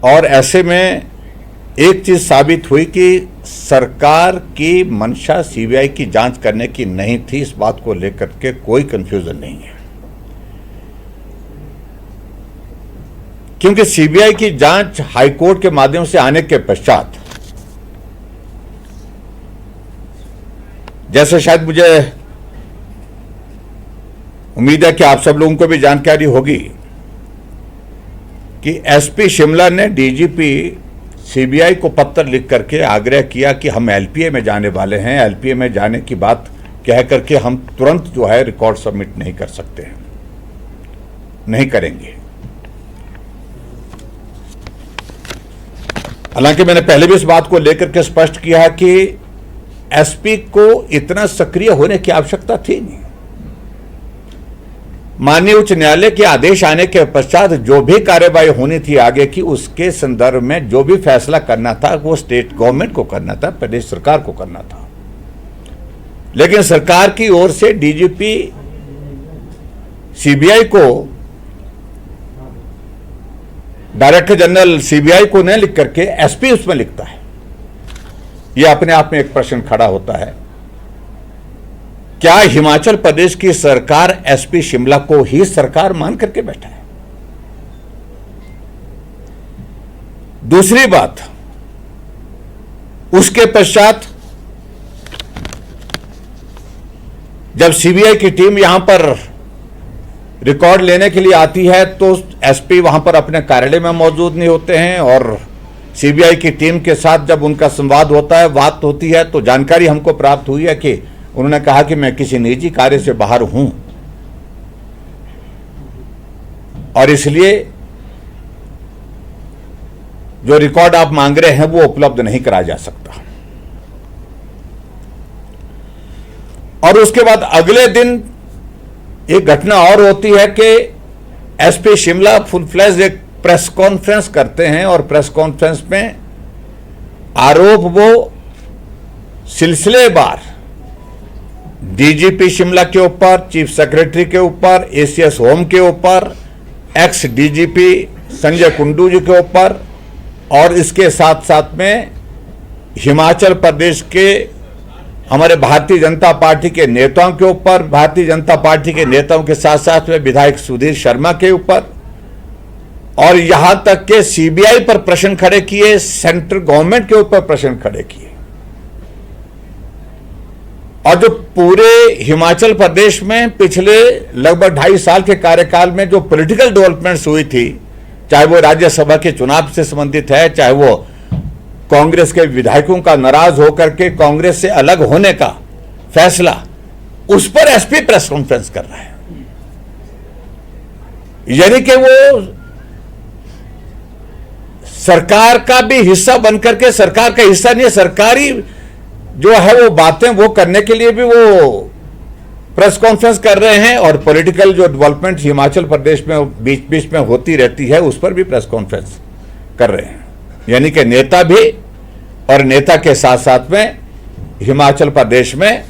और ऐसे में एक चीज साबित हुई कि सरकार की मंशा सीबीआई की जांच करने की नहीं थी। इस बात को लेकर के कोई कंफ्यूजन नहीं है, क्योंकि सीबीआई की जांच हाईकोर्ट के माध्यम से आने के पश्चात, जैसे शायद मुझे उम्मीद है कि आप सब लोगों को भी जानकारी होगी कि एसपी शिमला ने डीजीपी सीबीआई को पत्र लिख करके आग्रह किया कि हम एलपीए में जाने वाले हैं, एलपीए में जाने की बात कह करके हम तुरंत जो है रिकॉर्ड सबमिट नहीं कर सकते हैं, नहीं करेंगे। हालांकि मैंने पहले भी इस बात को लेकर के स्पष्ट किया है कि एसपी को इतना सक्रिय होने की आवश्यकता थी नहीं। माननीय उच्च न्यायालय के आदेश आने के पश्चात जो भी कार्यवाही होनी थी आगे की, उसके संदर्भ में जो भी फैसला करना था वो स्टेट गवर्नमेंट को करना था, प्रदेश सरकार को करना था। लेकिन सरकार की ओर से डीजीपी सीबीआई को, डायरेक्टर जनरल सीबीआई को नहीं लिख करके एसपी उसमें लिखता है। यह अपने आप में एक प्रश्न खड़ा होता है, क्या हिमाचल प्रदेश की सरकार एसपी शिमला को ही सरकार मान करके बैठा है? दूसरी बात, उसके पश्चात जब सीबीआई की टीम यहां पर रिकॉर्ड लेने के लिए आती है तो एसपी वहां पर अपने कार्यालय में मौजूद नहीं होते हैं, और सीबीआई की टीम के साथ जब उनका संवाद होता है, बात होती है, तो जानकारी हमको प्राप्त हुई है कि उन्होंने कहा कि मैं किसी निजी कार्य से बाहर हूं और इसलिए जो रिकॉर्ड आप मांग रहे हैं वो उपलब्ध नहीं कराया जा सकता। और उसके बाद अगले दिन एक घटना और होती है कि एसपी शिमला फुल फ्लैश एक प्रेस कॉन्फ्रेंस करते हैं, और प्रेस कॉन्फ्रेंस में आरोप वो सिलसिलेवार डीजीपी शिमला के ऊपर, चीफ सेक्रेटरी के ऊपर, एसीएस होम के ऊपर, एक्स डीजीपी संजय कुंडू जी के ऊपर, और इसके साथ साथ में हिमाचल प्रदेश के हमारे भारतीय जनता पार्टी के नेताओं के ऊपर, भारतीय जनता पार्टी के नेताओं के साथ साथ में विधायक सुधीर शर्मा के ऊपर, और यहां तक के सीबीआई पर प्रश्न खड़े किए, सेंट्रल गवर्नमेंट के ऊपर प्रश्न खड़े किए। और जो पूरे हिमाचल प्रदेश में पिछले लगभग 2.5 साल के कार्यकाल में जो पॉलिटिकल डेवलपमेंट्स हुई थी, चाहे वो राज्यसभा के चुनाव से संबंधित है, चाहे वो कांग्रेस के विधायकों का नाराज होकर के कांग्रेस से अलग होने का फैसला, उस पर एसपी प्रेस कॉन्फ्रेंस कर रहा है। यानी कि वो सरकार का भी हिस्सा बनकर के, सरकार का हिस्सा नहीं, सरकारी जो है वो बातें वो करने के लिए भी वो प्रेस कॉन्फ्रेंस कर रहे हैं, और पॉलिटिकल जो डेवलपमेंट हिमाचल प्रदेश में बीच बीच में होती रहती है उस पर भी प्रेस कॉन्फ्रेंस कर रहे हैं। यानी कि नेता भी, और नेता के साथ साथ में हिमाचल प्रदेश में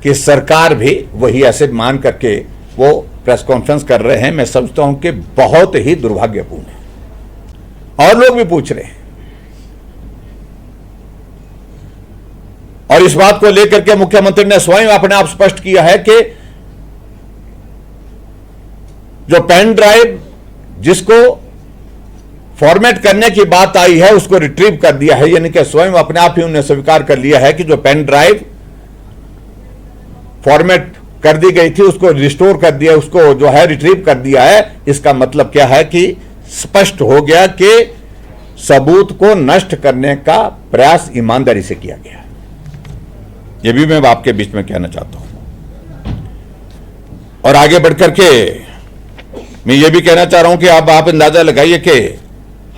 कि सरकार भी वही ऐसे मान करके वो प्रेस कॉन्फ्रेंस कर रहे हैं। मैं समझता हूं कि बहुत ही दुर्भाग्यपूर्ण है। और लोग भी पूछ रहे हैं, और इस बात को लेकर के मुख्यमंत्री ने स्वयं अपने आप स्पष्ट किया है कि जो पेन ड्राइव जिसको फॉर्मेट करने की बात आई है उसको रिट्रीव कर दिया है। यानी कि स्वयं अपने आप ही उन्होंने स्वीकार कर लिया है कि जो पेन ड्राइव फॉर्मेट कर दी गई थी उसको रिस्टोर कर दिया, उसको जो है रिट्रीव कर दिया है। इसका मतलब क्या है कि स्पष्ट हो गया कि सबूत को नष्ट करने का प्रयास ईमानदारी से किया गया। यह भी मैं आपके बीच में कहना चाहता हूं। और आगे बढ़कर के मैं ये भी कहना चाह रहा हूं कि अब आप अंदाजा लगाइए कि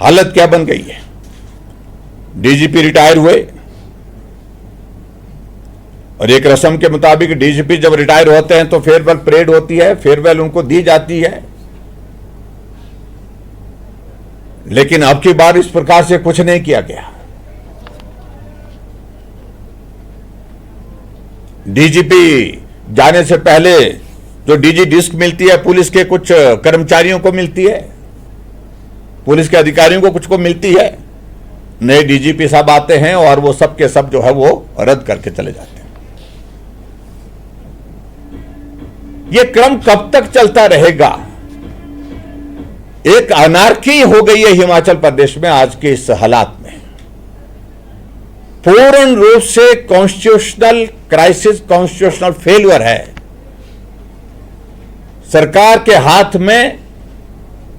हालत क्या बन गई है। डीजीपी रिटायर हुए, और एक रस्म के मुताबिक डीजीपी जब रिटायर होते हैं तो फेयरवेल परेड होती है, फेयरवेल उनको दी जाती है। लेकिन अब की बार इस प्रकार से कुछ नहीं किया गया। डीजीपी जाने से पहले जो डीजी डिस्क मिलती है पुलिस के कुछ कर्मचारियों को मिलती है, पुलिस के अधिकारियों को कुछ को मिलती है, नए डीजीपी साहब आते हैं और वो सब के सब जो है वो रद्द करके चले जाते हैं। ये क्रम कब तक चलता रहेगा? एक अनार्की हो गई है हिमाचल प्रदेश में आज के इस हालात में। पूर्ण रूप से कॉन्स्टिट्यूशनल क्राइसिस, कॉन्स्टिट्यूशनल फेलियर है। सरकार के हाथ में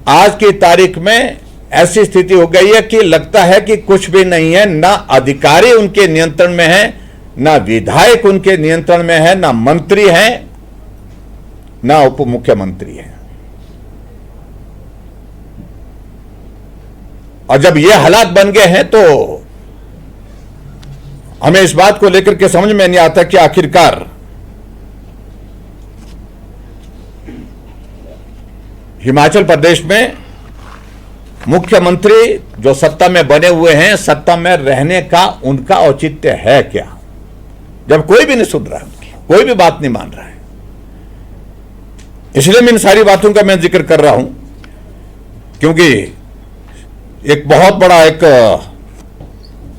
आज की तारीख में ऐसी स्थिति हो गई है कि लगता है कि कुछ भी नहीं है, ना अधिकारी उनके नियंत्रण में है, ना विधायक उनके नियंत्रण में है, ना मंत्री हैं, ना उप मुख्यमंत्री हैं। और जब ये हालात बन गए हैं तो हमें इस बात को लेकर के समझ में नहीं आता कि आखिरकार हिमाचल प्रदेश में मुख्यमंत्री जो सत्ता में बने हुए हैं, सत्ता में रहने का उनका औचित्य है क्या, जब कोई भी नहीं सुन रहा है, उनकी कोई भी बात नहीं मान रहा है। इसलिए मैं इन सारी बातों का मैं जिक्र कर रहा हूं, क्योंकि एक बहुत बड़ा एक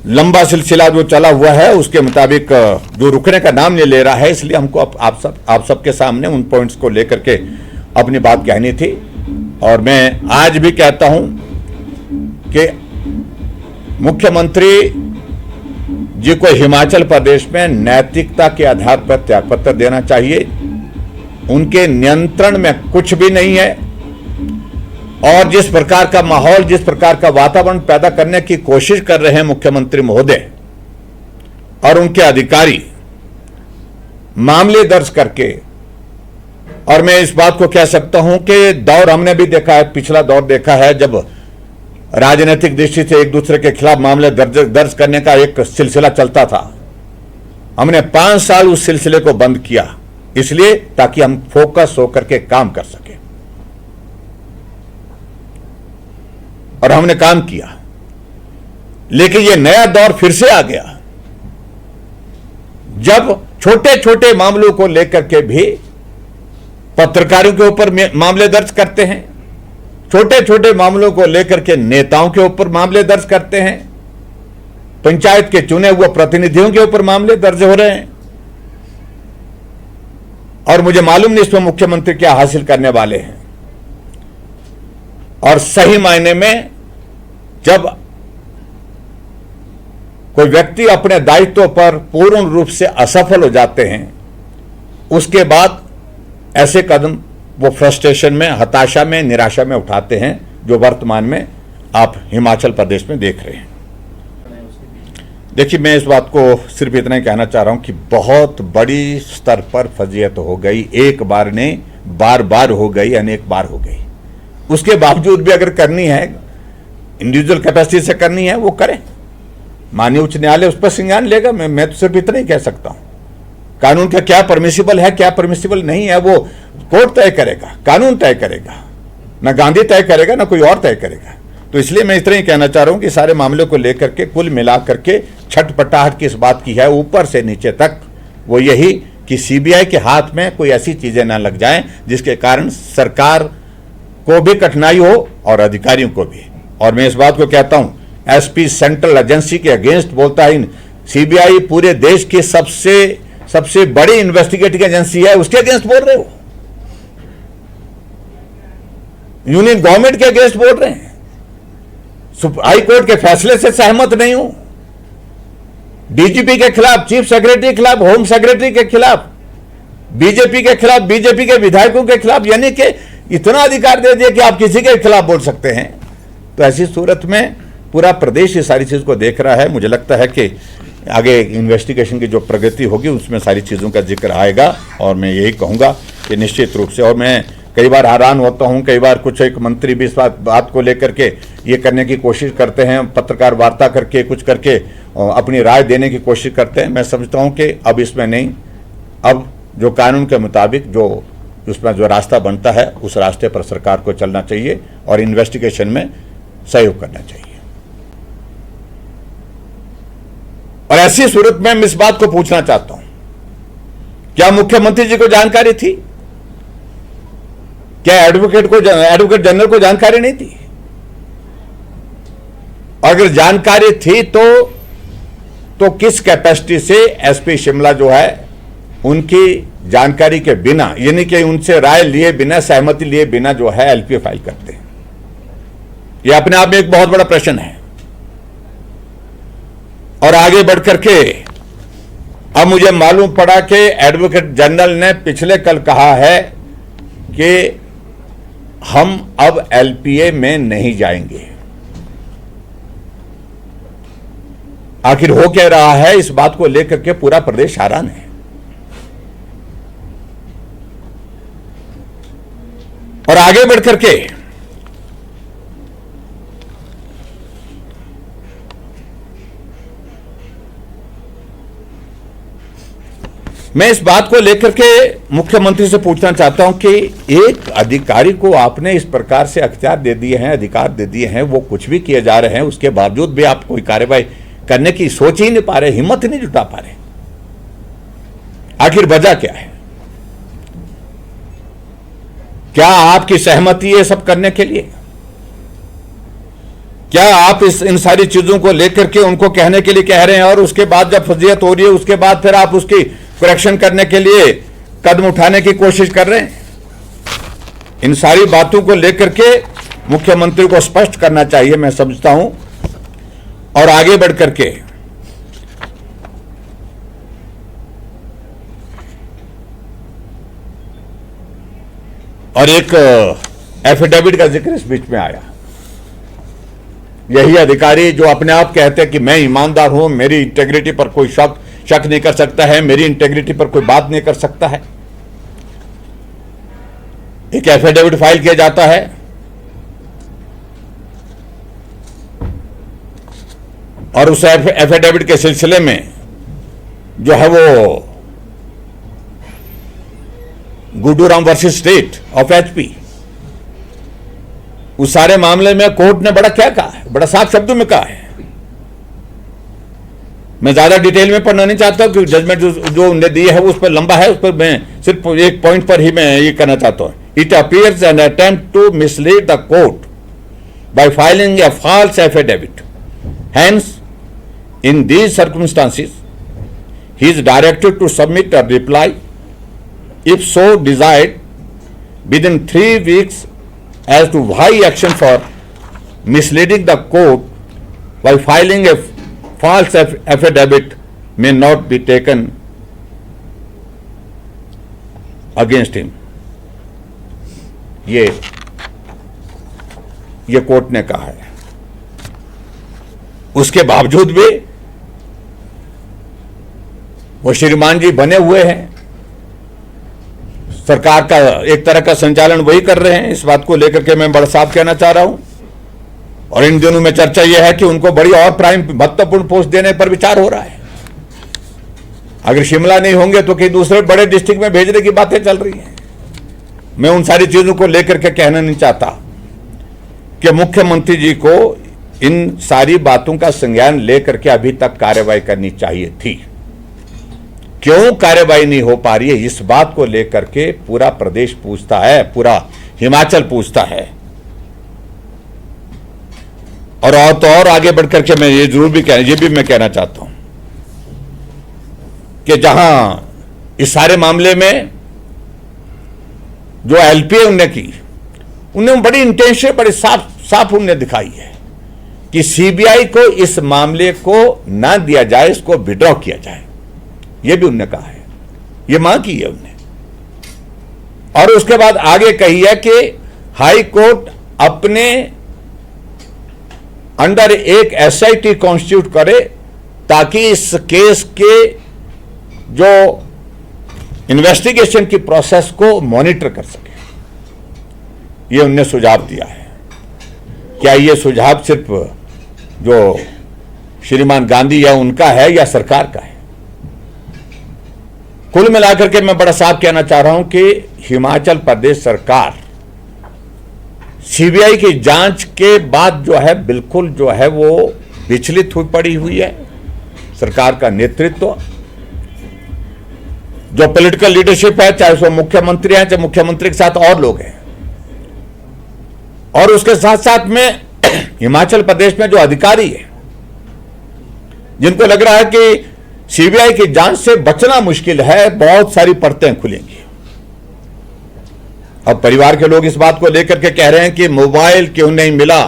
लंबा सिलसिला जो चला हुआ है उसके मुताबिक जो रुकने का नाम नहीं ले रहा है, इसलिए हमको आप सबके सामने उन पॉइंट्स को लेकर के अपनी बात कहनी थी। और मैं आज भी कहता हूं कि मुख्यमंत्री जी को हिमाचल प्रदेश में नैतिकता के आधार पर त्यागपत्र देना चाहिए। उनके नियंत्रण में कुछ भी नहीं है और जिस प्रकार का माहौल, जिस प्रकार का वातावरण पैदा करने की कोशिश कर रहे हैं मुख्यमंत्री महोदय और उनके अधिकारी मामले दर्ज करके, और मैं इस बात को कह सकता हूं कि दौर हमने भी देखा है, पिछला दौर देखा है जब राजनीतिक दृष्टि से एक दूसरे के खिलाफ मामले दर्ज करने का एक सिलसिला चलता था। हमने 5 साल उस सिलसिले को बंद किया, इसलिए ताकि हम फोकस होकर के काम कर सके, और हमने काम किया। लेकिन यह नया दौर फिर से आ गया जब छोटे छोटे मामलों को लेकर के भी पत्रकारों के ऊपर मामले दर्ज करते हैं, छोटे छोटे मामलों को लेकर के नेताओं के ऊपर मामले दर्ज करते हैं, पंचायत के चुने हुए प्रतिनिधियों के ऊपर मामले दर्ज हो रहे हैं। और मुझे मालूम नहीं इसमें मुख्यमंत्री क्या हासिल करने वाले हैं। और सही मायने में जब कोई व्यक्ति अपने दायित्व पर पूर्ण रूप से असफल हो जाते हैं, उसके बाद ऐसे कदम वो फ्रस्ट्रेशन में, हताशा में, निराशा में उठाते हैं, जो वर्तमान में आप हिमाचल प्रदेश में देख रहे हैं। देखिए, मैं इस बात को सिर्फ इतना ही कहना चाह रहा हूं कि बहुत बड़ी स्तर पर फजीहत हो गई, एक बार नहीं बार बार हो गई, अनेक बार हो गई। उसके बावजूद भी अगर करनी है, इंडिविजुअल कैपेसिटी से करनी है, वो करें। माननीय उच्च न्यायालय उस पर संज्ञान लेगा। मैं तो सिर्फ इतना ही कह सकता हूं। कानून का क्या परमिसिबल है, क्या परमिसिबल नहीं है, वो कोर्ट तय करेगा, कानून तय करेगा, ना गांधी तय करेगा, ना कोई और तय करेगा। तो इसलिए मैं इतना ही कहना चाह रहा हूं कि सारे मामले को लेकर के कुल मिलाकर के छटपटाहट किस बात की है, ऊपर से नीचे तक, वो यही कि सीबीआई के हाथ में कोई ऐसी चीजें ना लग जाएं जिसके कारण सरकार को भी कठिनाई हो और अधिकारियों को भी। और मैं इस बात को कहता हूं, एसपी सेंट्रल एजेंसी के अगेंस्ट बोलता है, सीबीआई पूरे देश की सबसे बड़ी इन्वेस्टिगेटिंग एजेंसी है, उसके अगेंस्ट बोल रहे हो। यूनियन गवर्नमेंट के अगेंस्ट बोल रहे हैं। हाई कोर्ट के फैसले से सहमत नहीं हूं। डीजीपी के खिलाफ, चीफ सेक्रेटरी के खिलाफ, होम सेक्रेटरी के खिलाफ, बीजेपी के खिलाफ, बीजेपी के विधायकों के खिलाफ, यानी कि इतना अधिकार दे दिया कि आप किसी के खिलाफ बोल सकते हैं। तो ऐसी सूरत में पूरा प्रदेश ये सारी चीज को देख रहा है। मुझे लगता है कि आगे इन्वेस्टिगेशन की जो प्रगति होगी उसमें सारी चीज़ों का जिक्र आएगा। और मैं यही कहूँगा कि निश्चित रूप से, और मैं कई बार हैरान होता हूँ, कई बार कुछ एक मंत्री भी इस बात को लेकर के ये करने की कोशिश करते हैं, पत्रकार वार्ता करके कुछ करके अपनी राय देने की कोशिश करते हैं। मैं समझता हूँ कि अब इसमें नहीं, अब जो कानून के मुताबिक जो उसमें जो रास्ता बनता है उस रास्ते पर सरकार को चलना चाहिए और इन्वेस्टिगेशन में सहयोग करना चाहिए। और ऐसी सूरत में मैं इस बात को पूछना चाहता हूं, क्या मुख्यमंत्री जी को जानकारी थी? क्या एडवोकेट जनरल को जानकारी नहीं थी? अगर जानकारी थी तो किस कैपेसिटी से एसपी शिमला जो है उनकी जानकारी के बिना, यानी कि उनसे राय लिए बिना, सहमति लिए बिना जो है एलपीए फाइल करते हैं? यह अपने आप में एक बहुत बड़ा प्रश्न है। और आगे बढ़कर के अब मुझे मालूम पड़ा कि एडवोकेट जनरल ने पिछले कल कहा है कि हम अब एलपीए में नहीं जाएंगे। आखिर हो क्या रहा है, इस बात को लेकर के पूरा प्रदेश हैरान है। और आगे बढ़कर के मैं इस बात को लेकर के मुख्यमंत्री से पूछना चाहता हूं कि एक अधिकारी को आपने इस प्रकार से अख्तियार दे दिए हैं, अधिकार दे दिए हैं, वो कुछ भी किए जा रहे हैं, उसके बावजूद भी आप कोई कार्रवाई करने की सोच ही नहीं पा रहे, हिम्मत नहीं जुटा पा रहे। आखिर वजह क्या है? क्या आपकी सहमति है सब करने के लिए? क्या आप इन सारी चीजों को लेकर के उनको कहने के लिए कह रहे हैं और उसके बाद जब फजीहत हो रही है उसके बाद फिर आप उसकी करेक्शन करने के लिए कदम उठाने की कोशिश कर रहे हैं? इन सारी बातों को लेकर के मुख्यमंत्री को स्पष्ट करना चाहिए, मैं समझता हूं। और आगे बढ़कर के और एक एफिडेविट का जिक्र इस बीच में आया। यही अधिकारी जो अपने आप कहते हैं कि मैं ईमानदार हूं, मेरी इंटेग्रिटी पर कोई शक नहीं कर सकता है, मेरी इंटेग्रिटी पर कोई बात नहीं कर सकता है, एक एफिडेविट फाइल किया जाता है। और उस एफिडेविट के सिलसिले में जो है वो गुडूराम वर्सेस स्टेट ऑफ एचपी, उस सारे मामले में कोर्ट ने बड़ा क्या कहा है, बड़ा साफ शब्दों में कहा है। मैं ज्यादा डिटेल में पढ़ना नहीं चाहता क्योंकि जजमेंट जो उन्होंने दी है वो उस पर लंबा है, उस पर मैं सिर्फ एक पॉइंट पर ही मैं ये कहना चाहता हूं। It appears an attempt to mislead the court by filing a false affidavit, hence in these circumstances he is directed to submit a reply if so desired within 3 weeks as to why action for misleading the court by filing a false affidavit may not be taken against him। ये court ने कहा है। उसके बावजूद भी वो श्रीमान जी बने हुए हैं, सरकार का एक तरह का संचालन वही कर रहे हैं। इस बात को लेकर के मैं बड़ा साफ कहना चाह रहा हूं। और इन दिनों में चर्चा यह है कि उनको बड़ी और प्राइम महत्वपूर्ण पोस्ट देने पर विचार हो रहा है। अगर शिमला नहीं होंगे तो कहीं दूसरे बड़े डिस्ट्रिक्ट में भेजने की बातें चल रही हैं। मैं उन सारी चीजों को लेकर के कहना नहीं चाहता कि मुख्यमंत्री जी को इन सारी बातों का संज्ञान लेकर के अभी तक कार्रवाई करनी चाहिए थी। क्यों कार्रवाई नहीं हो पा रही है, इस बात को लेकर के पूरा प्रदेश पूछता है, पूरा हिमाचल पूछता है। और तो और आगे बढ़कर के मैं ये जरूर भी मैं कहना चाहता हूं कि जहां इस सारे मामले में जो एलपीए उन्होंने की, उन्हें बड़ी इंटेंशन बड़ी साफ उन्हें दिखाई है कि सीबीआई को इस मामले को ना दिया जाए, इसको विड्रॉ किया जाए। यह भी उन्होंने कहा है, यह मांग की है उन्होंने। और उसके बाद आगे कही है कि हाई कोर्ट अपने अंडर एक एसआईटी कॉन्स्टिट्यूट करे ताकि इस केस के जो इन्वेस्टिगेशन की प्रोसेस को मॉनिटर कर सके। यह उन्होंने सुझाव दिया है। क्या यह सुझाव सिर्फ जो श्रीमान गांधी या उनका है या सरकार का है? कुल मिलाकर के मैं बड़ा साफ कहना चाह रहा हूं कि हिमाचल प्रदेश सरकार सीबीआई की जांच के बाद जो है बिल्कुल जो है वो विचलित हुई पड़ी हुई है। सरकार का नेतृत्व, जो पॉलिटिकल लीडरशिप है, चाहे वो मुख्यमंत्री हैं, चाहे मुख्यमंत्री के साथ और लोग हैं, और उसके साथ साथ में हिमाचल प्रदेश में जो अधिकारी है, जिनको लग रहा है कि सीबीआई की जांच से बचना मुश्किल है, बहुत सारी परतें खुलेंगी। अब परिवार के लोग इस बात को लेकर के कह रहे हैं कि मोबाइल क्यों नहीं मिला,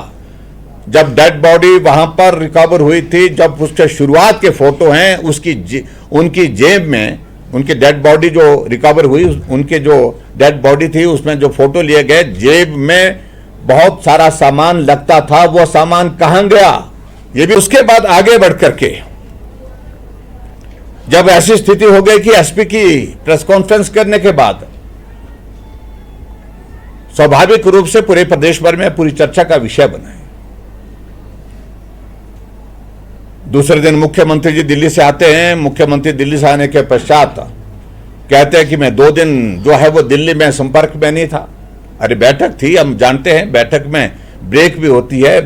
जब डेड बॉडी वहां पर रिकवर हुई थी, जब उसके शुरुआत के फोटो हैं उनकी जेब में, उनकी डेड बॉडी जो रिकवर हुई, उनके जो डेड बॉडी थी उसमें जो फोटो लिए गए, जेब में बहुत सारा सामान लगता था, वो सामान कहां गया, ये भी। उसके बाद आगे बढ़ करके जब ऐसी स्थिति हो गई कि एसपी की प्रेस कॉन्फ्रेंस करने के बाद स्वाभाविक रूप से पूरे प्रदेश भर में पूरी चर्चा का विषय बना है। दूसरे दिन मुख्यमंत्री जी दिल्ली से आते हैं। मुख्यमंत्री दिल्ली से आने के पश्चात कहते हैं कि मैं 2 दिन जो है वो दिल्ली में संपर्क में नहीं था। अरे बैठक थी, हम जानते हैं, बैठक में ब्रेक भी होती है,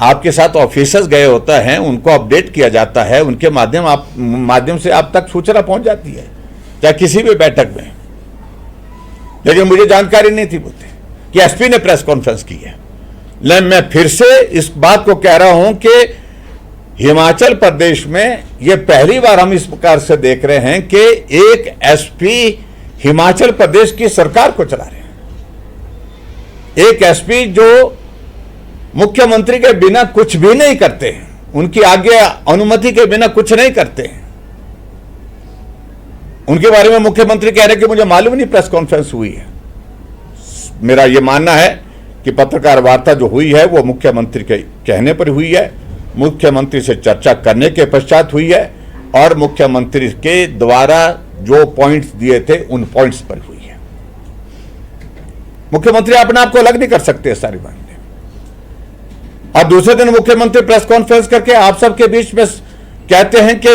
आपके साथ ऑफिसर्स गए होता है, उनको अपडेट किया जाता है, उनके माध्यम से आप तक सूचना पहुंच जाती है, चाहे किसी भी बैठक में। लेकिन मुझे जानकारी नहीं थी बोलते कि एसपी ने प्रेस कॉन्फ्रेंस की है। लेकिन मैं फिर से इस बात को कह रहा हूं कि हिमाचल प्रदेश में यह पहली बार हम इस प्रकार से देख रहे हैं कि एक एसपी हिमाचल प्रदेश की सरकार को चला रहे हैं। एक एसपी जो मुख्यमंत्री के बिना कुछ भी नहीं करते हैं, उनकी आज्ञा अनुमति के बिना कुछ नहीं करते हैं। उनके बारे में मुख्यमंत्री कह रहे हैं कि मुझे मालूम नहीं प्रेस कॉन्फ्रेंस हुई है। मेरा यह मानना है कि पत्रकार वार्ता जो हुई है वो मुख्यमंत्री के कहने पर हुई है, मुख्यमंत्री से चर्चा करने के पश्चात हुई है, और मुख्यमंत्री के द्वारा जो पॉइंट्स दिए थे उन पॉइंट्स पर हुई है। मुख्यमंत्री अपने आप को अलग नहीं कर सकते सारी बातें। और दूसरे दिन मुख्यमंत्री प्रेस कॉन्फ्रेंस करके आप सबके बीच में कहते हैं कि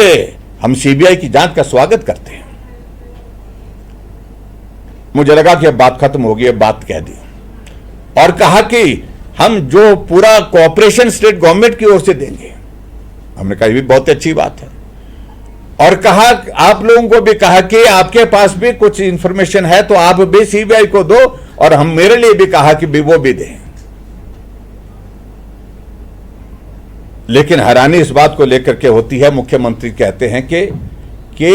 हम सीबीआई की जांच का स्वागत करते हैं। मुझे लगा कि अब बात खत्म होगी, अब बात कह दी, और कहा कि हम जो पूरा कोऑपरेशन स्टेट गवर्नमेंट की ओर से देंगे। हमने कहा ये भी बहुत अच्छी बात है, और कहा आप लोगों को भी कहा कि आपके पास भी कुछ इंफॉर्मेशन है तो आप भी सीबीआई को दो, और हम मेरे लिए भी कहा कि भी वो भी दें। लेकिन हैरानी इस बात को लेकर के होती है, मुख्यमंत्री कहते हैं कि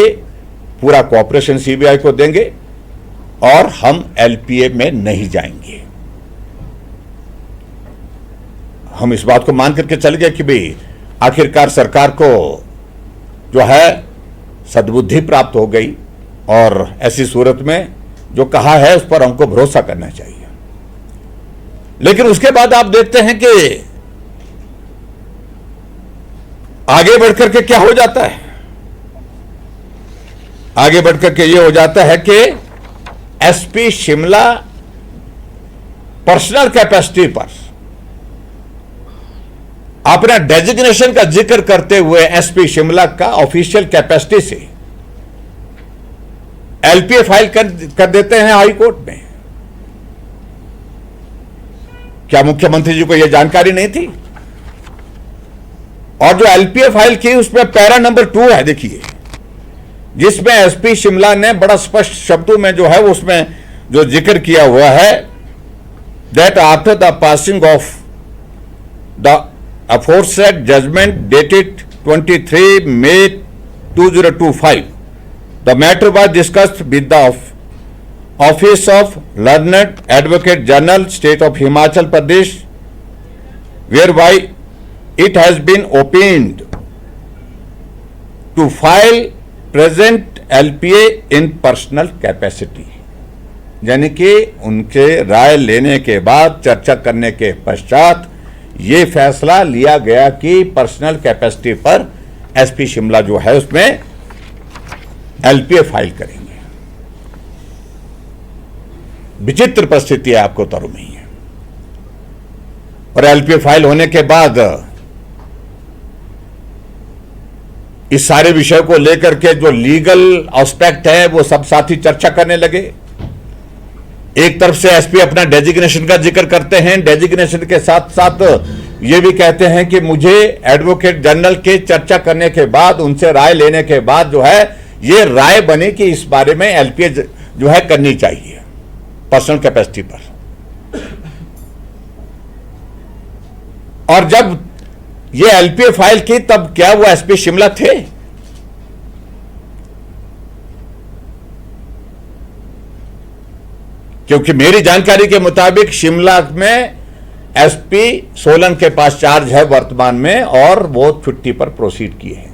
पूरा कोऑपरेशन सीबीआई को देंगे और हम एलपीए में नहीं जाएंगे। हम इस बात को मान करके चल गए कि भाई आखिरकार सरकार को जो है सद्बुद्धि प्राप्त हो गई, और ऐसी सूरत में जो कहा है उस पर हमको भरोसा करना चाहिए। लेकिन उसके बाद आप देखते हैं कि आगे बढ़कर के क्या हो जाता है। आगे बढ़कर के ये हो जाता है कि एसपी शिमला पर्सनल कैपेसिटी पर अपना डेजिग्नेशन का जिक्र करते हुए एसपी शिमला का ऑफिशियल कैपेसिटी से एलपीए फाइल कर देते हैं हाई कोर्ट में। क्या मुख्यमंत्री जी को यह जानकारी नहीं थी? और जो एलपीए फाइल की उसमें पैरा नंबर 2 है, देखिए, जिसमें एसपी शिमला ने बड़ा स्पष्ट शब्दों में जो है उसमें जो जिक्र किया हुआ है, that after the passing of the aforesaid judgment dated 23 May 2025, the matter was discussed with the Office of Learned Advocate General, State of Himachal Pradesh, whereby it has been opined to file present LPA in personal capacity। यानी कि उनके राय लेने के बाद, चर्चा करने के पश्चात ये फैसला लिया गया कि पर्सनल कैपेसिटी पर एसपी शिमला जो है उसमें एलपीए फाइल करेंगे। विचित्र परिस्थिति है, आपको तो नहीं है। और एलपीए फाइल होने के बाद इस सारे विषय को लेकर के जो लीगल एस्पेक्ट है वो सब साथी चर्चा करने लगे। एक तरफ से एसपी अपना डेजिग्नेशन का जिक्र करते हैं, डेजिग्नेशन के साथ साथ ये भी कहते हैं कि मुझे एडवोकेट जनरल के चर्चा करने के बाद, उनसे राय लेने के बाद जो है ये राय बनी कि इस बारे में एलपीए जो है करनी चाहिए पर्सनल कैपेसिटी पर। और जब ये एलपीए फाइल की तब क्या वो एसपी शिमला थे? क्योंकि मेरी जानकारी के मुताबिक शिमला में एसपी सोलन के पास चार्ज है वर्तमान में और वो छुट्टी पर प्रोसीड किए हैं।